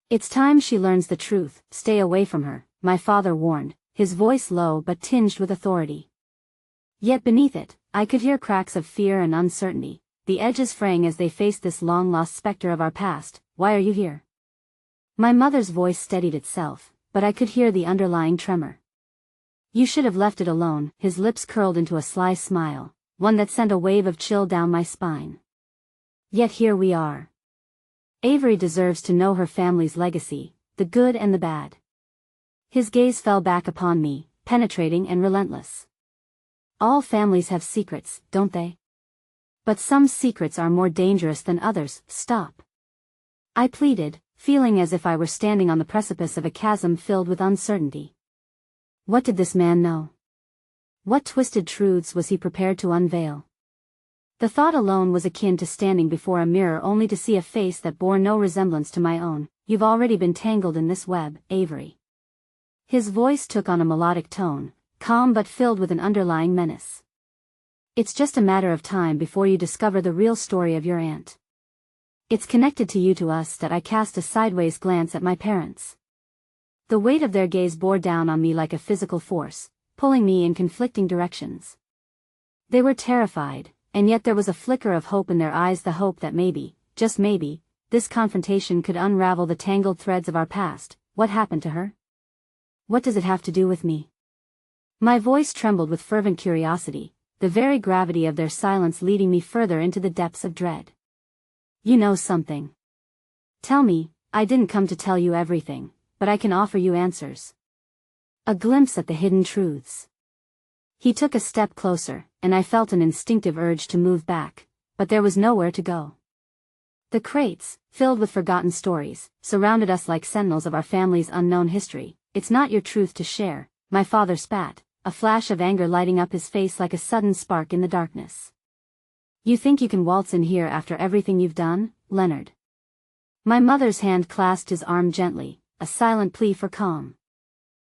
Speaker 1: "It's time she learns the truth. Stay away from her," my father warned, his voice low but tinged with authority. Yet beneath it, I could hear cracks of fear and uncertainty, the edges fraying as they faced this long-lost specter of our past. "Why are you here?" My mother's voice steadied itself, but I could hear the underlying tremor. "You should have left it alone." His lips curled into a sly smile, one that sent a wave of chill down my spine. "Yet here we are. Avery deserves to know her family's legacy, the good and the bad." His gaze fell back upon me, penetrating and relentless. "All families have secrets, don't they? But some secrets are more dangerous than others." "Stop," I pleaded, feeling as if I were standing on the precipice of a chasm filled with uncertainty. What did this man know? What twisted truths was he prepared to unveil? The thought alone was akin to standing before a mirror only to see a face that bore no resemblance to my own. "You've already been tangled in this web, Avery." His voice took on a melodic tone, calm but filled with an underlying menace. "It's just a matter of time before you discover the real story of your aunt. It's connected to you, to us." That I cast a sideways glance at my parents. The weight of their gaze bore down on me like a physical force, pulling me in conflicting directions. They were terrified, and yet there was a flicker of hope in their eyes, the hope that maybe, just maybe, this confrontation could unravel the tangled threads of our past. "What happened to her? What does it have to do with me?" My voice trembled with fervent curiosity, the very gravity of their silence leading me further into the depths of dread. "You know something. Tell me." "I didn't come to tell you everything, but I can offer you answers. A glimpse at the hidden truths." He took a step closer, and I felt an instinctive urge to move back, but there was nowhere to go. The crates, filled with forgotten stories, surrounded us like sentinels of our family's unknown history. "It's not your truth to share," my father spat, a flash of anger lighting up his face like a sudden spark in the darkness. "You think you can waltz in here after everything you've done, Leonard?" My mother's hand clasped his arm gently, a silent plea for calm.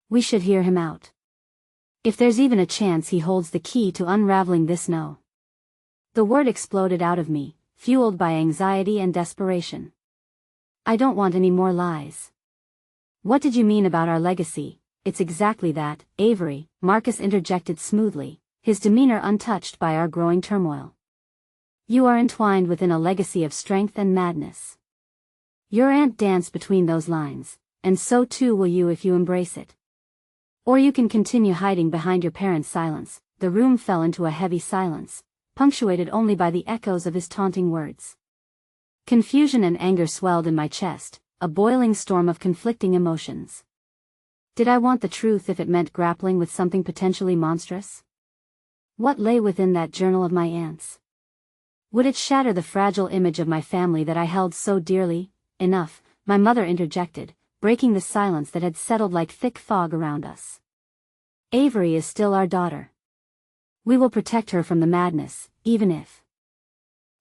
Speaker 1: "We should hear him out. If there's even a chance he holds the key to unraveling this." "No." The word exploded out of me, fueled by anxiety and desperation. "I don't want any more lies." "What did you mean about our legacy?" "It's exactly that, Avery," Marcus interjected smoothly, his demeanor untouched by our growing turmoil. "You are entwined within a legacy of strength and madness. Your aunt danced between those lines, and so too will you if you embrace it. Or you can continue hiding behind your parents' silence." The room fell into a heavy silence, punctuated only by the echoes of his taunting words. Confusion and anger swelled in my chest, a boiling storm of conflicting emotions. Did I want the truth if it meant grappling with something potentially monstrous? What lay within that journal of my aunt's? Would it shatter the fragile image of my family that I held so dearly? Enough, my mother interjected, breaking the silence that had settled like thick fog around us. Avery is still our daughter. We will protect her from the madness, even if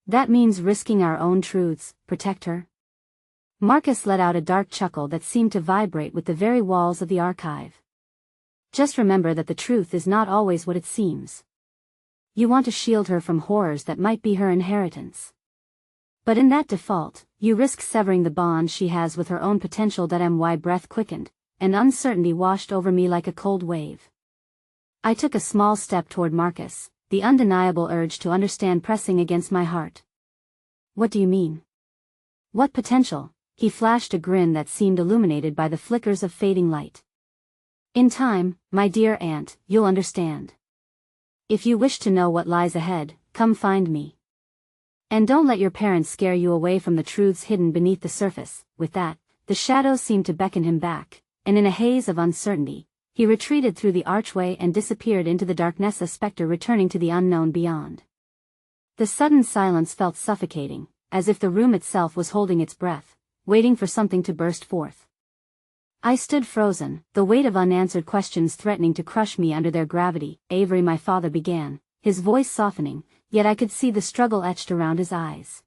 Speaker 1: that means risking our own truths. Protect her? Marcus let out a dark chuckle that seemed to vibrate with the very walls of the archive. Just remember that the truth is not always what it seems. You want to shield her from horrors that might be her inheritance. But in that default, you risk severing the bond she has with her own potential. My breath quickened, and uncertainty washed over me like a cold wave. I took a small step toward Marcus, the undeniable urge to understand pressing against my heart. What do you mean? What potential? He flashed a grin that seemed illuminated by the flickers of fading light. In time, my dear aunt, you'll understand. If you wish to know what lies ahead, come find me. And don't let your parents scare you away from the truths hidden beneath the surface. With that, the shadows seemed to beckon him back, and in a haze of uncertainty, he retreated through the archway and disappeared into the darkness, a specter returning to the unknown beyond. The sudden silence felt suffocating, as if the room itself was holding its breath, waiting for something to burst forth. I stood frozen, the weight of unanswered questions threatening to crush me under their gravity. Avery, my father began, his voice softening, yet I could see the struggle etched around his eyes.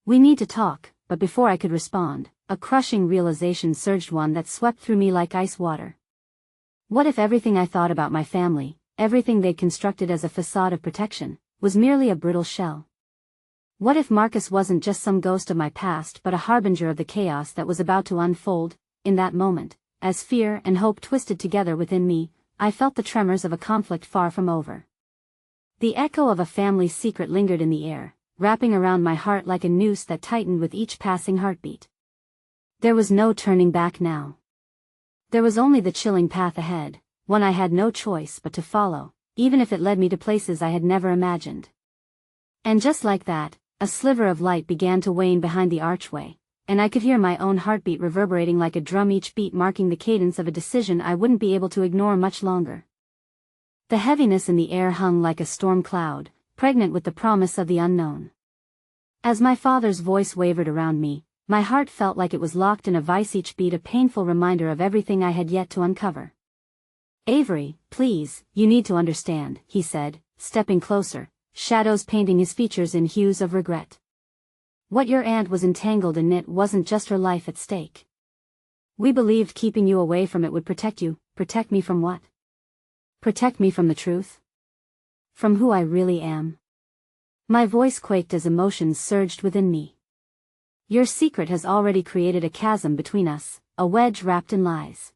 Speaker 1: We need to talk, but before I could respond, a crushing realization surged, one that swept through me like ice water. What if everything I thought about my family, everything they'd constructed as a facade of protection, was merely a brittle shell? What if Marcus wasn't just some ghost of my past but a harbinger of the chaos that was about to unfold? In that moment, as fear and hope twisted together within me, I felt the tremors of a conflict far from over. The echo of a family secret lingered in the air, wrapping around my heart like a noose that tightened with each passing heartbeat. There was no turning back now. There was only the chilling path ahead, one I had no choice but to follow, even if it led me to places I had never imagined. And just like that, a sliver of light began to wane behind the archway, and I could hear my own heartbeat reverberating like a drum, each beat marking the cadence of a decision I wouldn't be able to ignore much longer. The heaviness in the air hung like a storm cloud, pregnant with the promise of the unknown. As my father's voice wavered around me, my heart felt like it was locked in a vice, each beat a painful reminder of everything I had yet to uncover. Avery, please, you need to understand, he said, stepping closer, shadows painting his features in hues of regret. What your aunt was entangled in, it wasn't just her life at stake. We believed keeping you away from it would protect you. Protect me from what? Protect me from the truth? From who I really am? My voice quaked as emotions surged within me. Your secret has already created a chasm between us, a wedge wrapped in lies.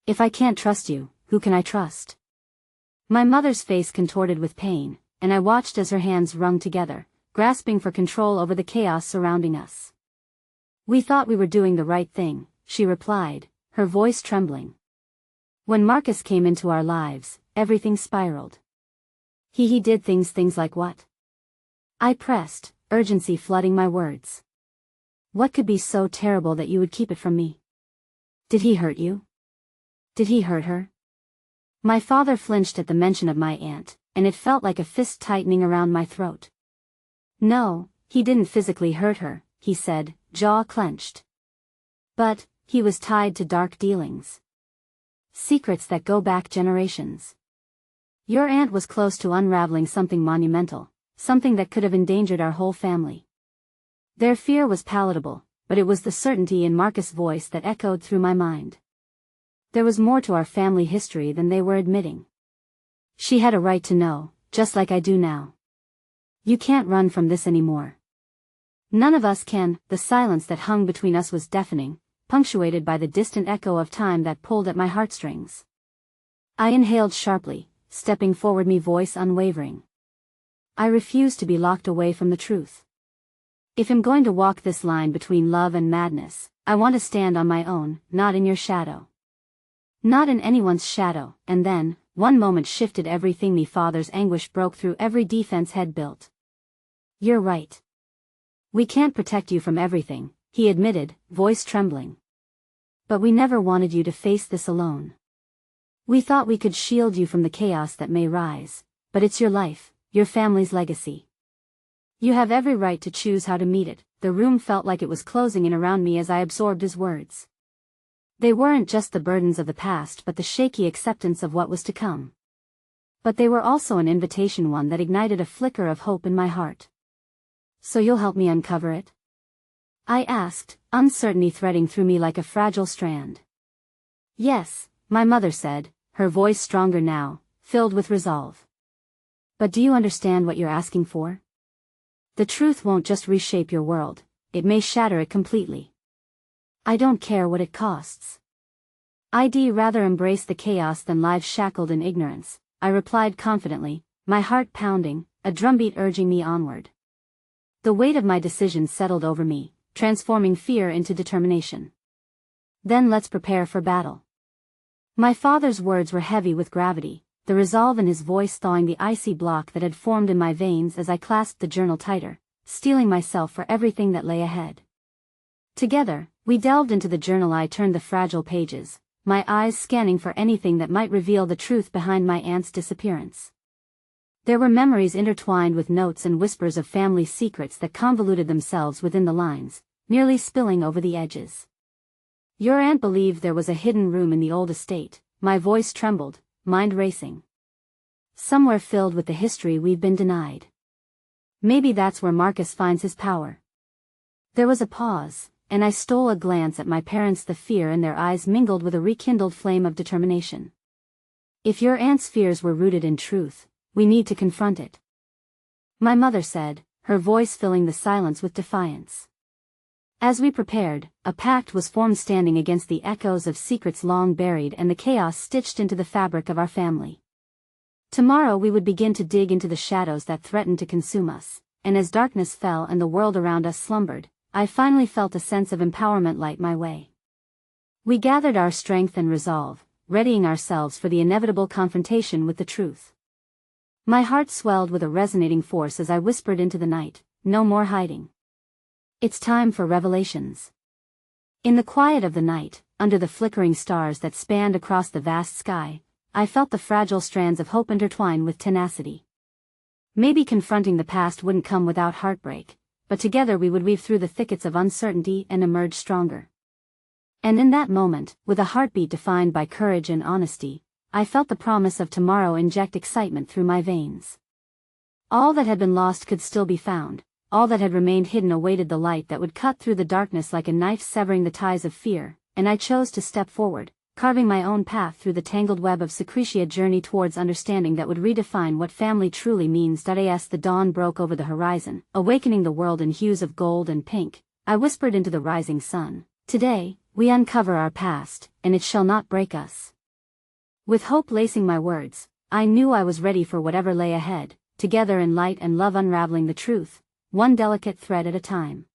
Speaker 1: If I can't trust you, who can I trust? My mother's face contorted with pain, and I watched as her hands wrung together, grasping for control over the chaos surrounding us. We thought we were doing the right thing, she replied, her voice trembling. When Marcus came into our lives, everything spiraled. He did things like what? I pressed, urgency flooding my words. What could be so terrible that you would keep it from me? Did he hurt you? Did he hurt her? My father flinched at the mention of my aunt, and it felt like a fist tightening around my throat. No, he didn't physically hurt her, he said, jaw clenched. But he was tied to dark dealings. Secrets that go back generations. Your aunt was close to unraveling something monumental, something that could have endangered our whole family. Their fear was palatable, but it was the certainty in Marcus' voice that echoed through my mind. There was more to our family history than they were admitting. She had a right to know, just like I do now. You can't run from this anymore. None of us can. The silence that hung between us was deafening, punctuated by the distant echo of time that pulled at my heartstrings. I inhaled sharply, stepping forward, my voice unwavering. I refuse to be locked away from the truth. If I'm going to walk this line between love and madness, I want to stand on my own, not in your shadow. Not in anyone's shadow. And then, one moment shifted everything. My father's anguish broke through every defense he'd built. You're right. We can't protect you from everything, he admitted, voice trembling. But we never wanted you to face this alone. We thought we could shield you from the chaos that may rise, but it's your life, your family's legacy. You have every right to choose how to meet it. The room felt like it was closing in around me as I absorbed his words. They weren't just the burdens of the past but the shaky acceptance of what was to come. But they were also an invitation, one that ignited a flicker of hope in my heart. So you'll help me uncover it? I asked, uncertainty threading through me like a fragile strand. Yes, my mother said, her voice stronger now, filled with resolve. But do you understand what you're asking for? The truth won't just reshape your world, it may shatter it completely. I don't care what it costs. I'd rather embrace the chaos than live shackled in ignorance, I replied confidently, my heart pounding, a drumbeat urging me onward. The weight of my decision settled over me, transforming fear into determination. Then let's prepare for battle. My father's words were heavy with gravity, the resolve in his voice thawing the icy block that had formed in my veins as I clasped the journal tighter, steeling myself for everything that lay ahead. Together, we delved into the journal. I turned the fragile pages, my eyes scanning for anything that might reveal the truth behind my aunt's disappearance. There were memories intertwined with notes and whispers of family secrets that convoluted themselves within the lines, nearly spilling over the edges. Your aunt believed there was a hidden room in the old estate, my voice trembled, mind racing. Somewhere filled with the history we've been denied. Maybe that's where Marcus finds his power. There was a pause, and I stole a glance at my parents. The fear in their eyes mingled with a rekindled flame of determination. If your aunt's fears were rooted in truth, we need to confront it. My mother said, her voice filling the silence with defiance. As we prepared, a pact was formed, standing against the echoes of secrets long buried and the chaos stitched into the fabric of our family. Tomorrow we would begin to dig into the shadows that threatened to consume us, and as darkness fell and the world around us slumbered, I finally felt a sense of empowerment light my way. We gathered our strength and resolve, readying ourselves for the inevitable confrontation with the truth. My heart swelled with a resonating force as I whispered into the night, no more hiding. It's time for revelations. In the quiet of the night, under the flickering stars that spanned across the vast sky, I felt the fragile strands of hope intertwine with tenacity. Maybe confronting the past wouldn't come without heartbreak, but together we would weave through the thickets of uncertainty and emerge stronger. And in that moment, with a heartbeat defined by courage and honesty, I felt the promise of tomorrow inject excitement through my veins. All that had been lost could still be found, all that had remained hidden awaited the light that would cut through the darkness like a knife severing the ties of fear, and I chose to step forward, carving my own path through the tangled web of secretia, journey towards understanding that would redefine what family truly means. As the dawn broke over the horizon, awakening the world in hues of gold and pink, I whispered into the rising sun, today, we uncover our past, and it shall not break us. With hope lacing my words, I knew I was ready for whatever lay ahead, together in light and love unraveling the truth, one delicate thread at a time.